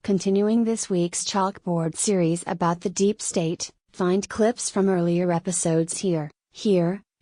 Continuing this week's Chalkboard series about the deep state, find clips from earlier episodes here,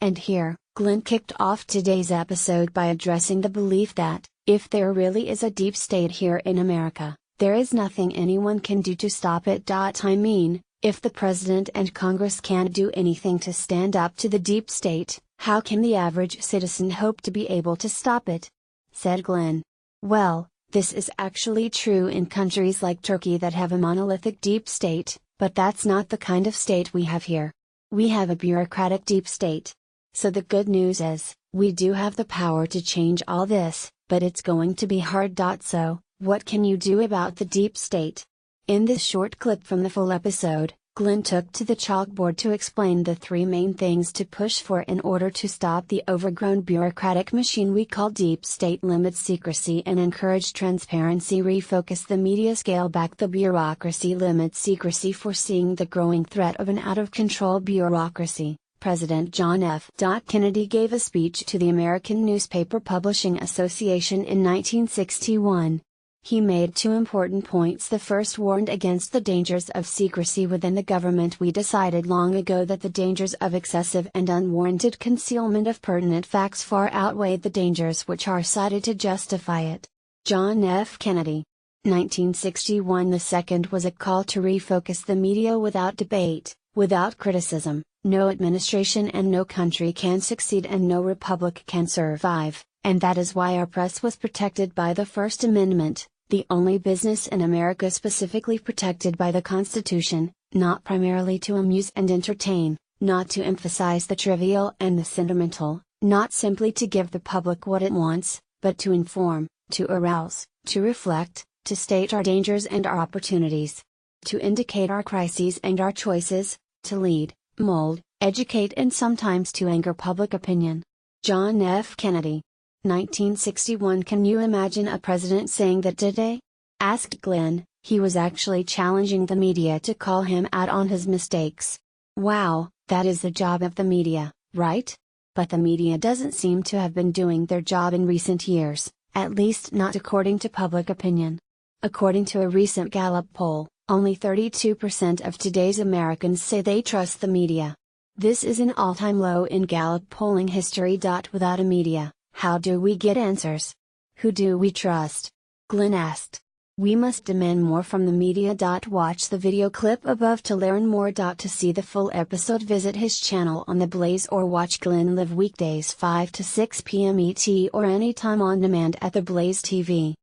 and here. Glenn kicked off today's episode by addressing the belief that, if there really is a deep state here in America, there is nothing anyone can do to stop it. I mean, if the president and Congress can't do anything to stand up to the deep state, how can the average citizen hope to be able to stop it? Said Glenn. Well, this is actually true in countries like Turkey that have a monolithic deep state, but that's not the kind of state we have here. We have a bureaucratic deep state. So the good news is, we do have the power to change all this, but it's going to be hard. So, what can you do about the deep state? In this short clip from the full episode, Glenn took to the chalkboard to explain the three main things to push for in order to stop the overgrown bureaucratic machine we call deep state. Limit secrecy and encourage transparency. Refocus the media. Scale back the bureaucracy. Limit secrecy. Foreseeing the growing threat of an out-of-control bureaucracy, President John F. Kennedy gave a speech to the American Newspaper Publishing Association in 1961. He made two important points. The first warned against the dangers of secrecy within the government. We decided long ago that the dangers of excessive and unwarranted concealment of pertinent facts far outweighed the dangers which are cited to justify it. John F. Kennedy. 1961. The second was a call to refocus the media. Without debate, without criticism, no administration and no country can succeed and no republic can survive, and that is why our press was protected by the First Amendment, the only business in America specifically protected by the Constitution, not primarily to amuse and entertain, not to emphasize the trivial and the sentimental, not simply to give the public what it wants, but to inform, to arouse, to reflect, to state our dangers and our opportunities, to indicate our crises and our choices, to lead, mold, educate and sometimes to anger public opinion. John F. Kennedy. 1961. Can you imagine a president saying that today? Asked Glenn. He was actually challenging the media to call him out on his mistakes. Wow, that is the job of the media, right? But the media doesn't seem to have been doing their job in recent years, at least not according to public opinion. According to a recent Gallup poll, only 32% of today's Americans say they trust the media. This is an all-time low in Gallup polling history. Without a media, how do we get answers? Who do we trust? Glenn asked. We must demand more from the media. Watch the video clip above to learn more. To see the full episode, visit his channel on The Blaze or watch Glenn live weekdays 5 to 6 p.m. ET or anytime on demand at The Blaze TV.